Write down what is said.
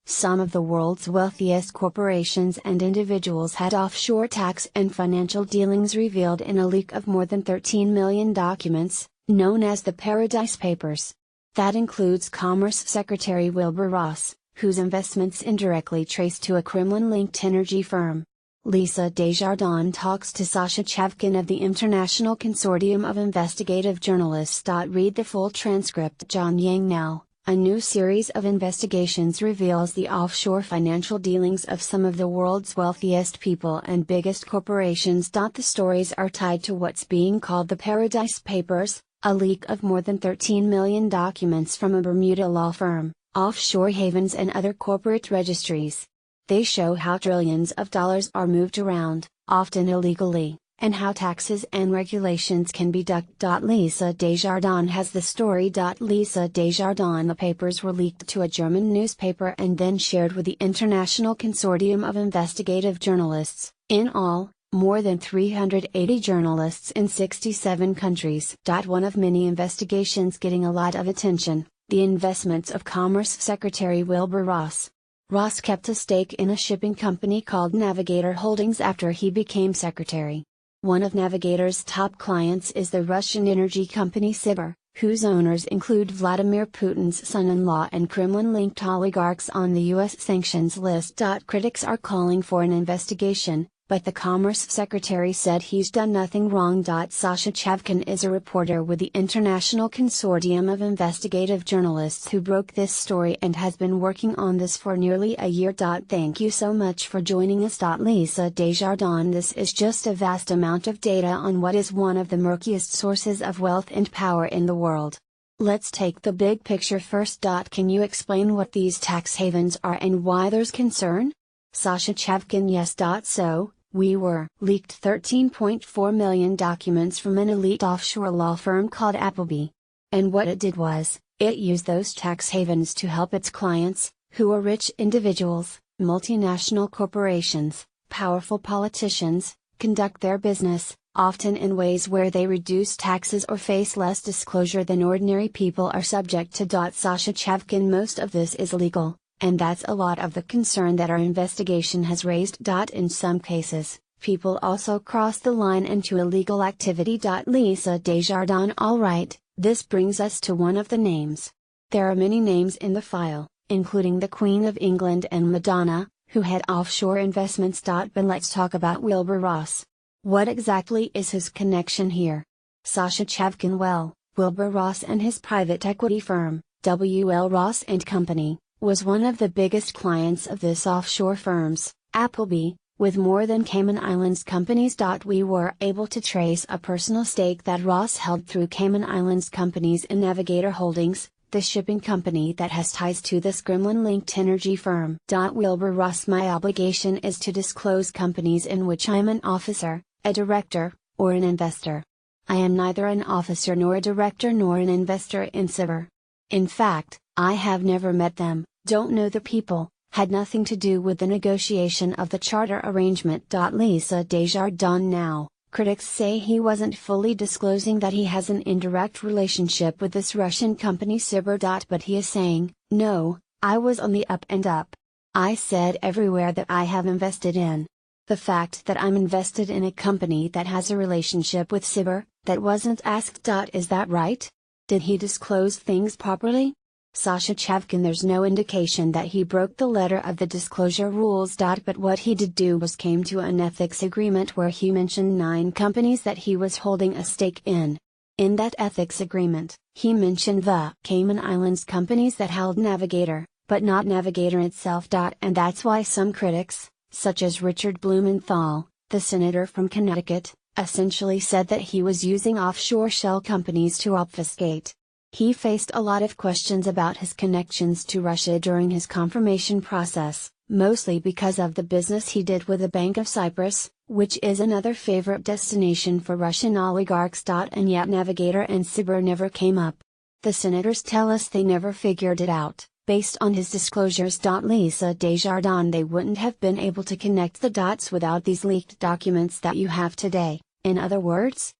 some of the world's wealthiest corporations and individuals had offshore tax and financial dealings revealed in a leak of more than 13 million documents, known as the Paradise Papers. That includes Commerce Secretary Wilbur Ross, whose investments indirectly trace to a Kremlin-linked energy firm. Lisa Desjardins talks to Sasha Chevkin of the International Consortium of Investigative Journalists. Read the full transcript. John Yang Now. A new series of investigations reveals the offshore financial dealings of some of the world's wealthiest people and biggest corporations. The stories are tied to what's being called the Paradise Papers, a leak of more than 13 million documents from a Bermuda law firm, offshore havens and other corporate registries. They show how trillions of dollars are moved around, often illegally, and how taxes and regulations can be ducked. Lisa Desjardins has the story. Lisa Desjardins. The papers were leaked to a German newspaper and then shared with the International Consortium of Investigative Journalists, in all, more than 380 journalists in 67 countries. One of many investigations getting a lot of attention, the investments of Commerce Secretary Wilbur Ross. Ross kept a stake in a shipping company called Navigator Holdings after he became secretary. One of Navigator's top clients is the Russian energy company Subcriber, whose owners include Vladimir Putin's son-in-law and Kremlin-linked oligarchs on the U.S. sanctions list. Critics are calling for an investigation, but the Commerce Secretary said he's done nothing wrong. Sasha Chevkin is a reporter with the International Consortium of Investigative Journalists who broke this story and has been working on this for nearly a year. Thank you so much for joining us. Lisa Desjardins. This is just a vast amount of data on what is one of the murkiest sources of wealth and power in the world. Let's take the big picture first. Can you explain what these tax havens are and why there's concern? Sasha Chevkin. Yes. So, we were leaked 13.4 million documents from an elite offshore law firm called Appleby. And what it did was, it used those tax havens to help its clients, who are rich individuals, multinational corporations, powerful politicians, conduct their business, often in ways where they reduce taxes or face less disclosure than ordinary people are subject to. Sasha Chevkin. Most of this is legal. And that's a lot of the concern that our investigation has raised. In some cases, people also cross the line into illegal activity. Lisa Desjardins. Alright, this brings us to one of the names. There are many names in the file, including the Queen of England and Madonna, who had offshore investments. But let's talk about Wilbur Ross. What exactly is his connection here? Sasha Chevkin. Well, Wilbur Ross and his private equity firm, W.L. Ross & Company, was one of the biggest clients of this offshore firm's, Appleby, with more than Cayman Islands companies. We were able to trace a personal stake that Ross held through Cayman Islands companies in Navigator Holdings, the shipping company that has ties to this Kremlin-linked energy firm. Wilbur Ross. My obligation is to disclose companies in which I'm an officer, a director, or an investor. I am neither an officer nor a director nor an investor in Subcriber. In fact, I have never met them, don't know the people, had nothing to do with the negotiation of the charter arrangement. Lisa Desjardins. Now, critics say he wasn't fully disclosing that he has an indirect relationship with this Russian company Subcriber. But he is saying, no, I was on the up and up. I said everywhere that I have invested in. The fact that I'm invested in a company that has a relationship with Subcriber, that wasn't asked. Is that right? Did he disclose things properly? Sasha Chevkin. There's no indication that he broke the letter of the disclosure rules. But what he did do was came to an ethics agreement where he mentioned 9 companies that he was holding a stake in. In that ethics agreement, he mentioned the Cayman Islands companies that held Navigator, but not Navigator itself. And that's why some critics, such as Richard Blumenthal, the senator from Connecticut, essentially said that he was using offshore shell companies to obfuscate. He faced a lot of questions about his connections to Russia during his confirmation process, mostly because of the business he did with the Bank of Cyprus, which is another favorite destination for Russian oligarchs. And yet Navigator and Subcriber never came up. The senators tell us they never figured it out, based on his disclosures. Lisa Desjardins. They wouldn't have been able to connect the dots without these leaked documents that you have today. In other words,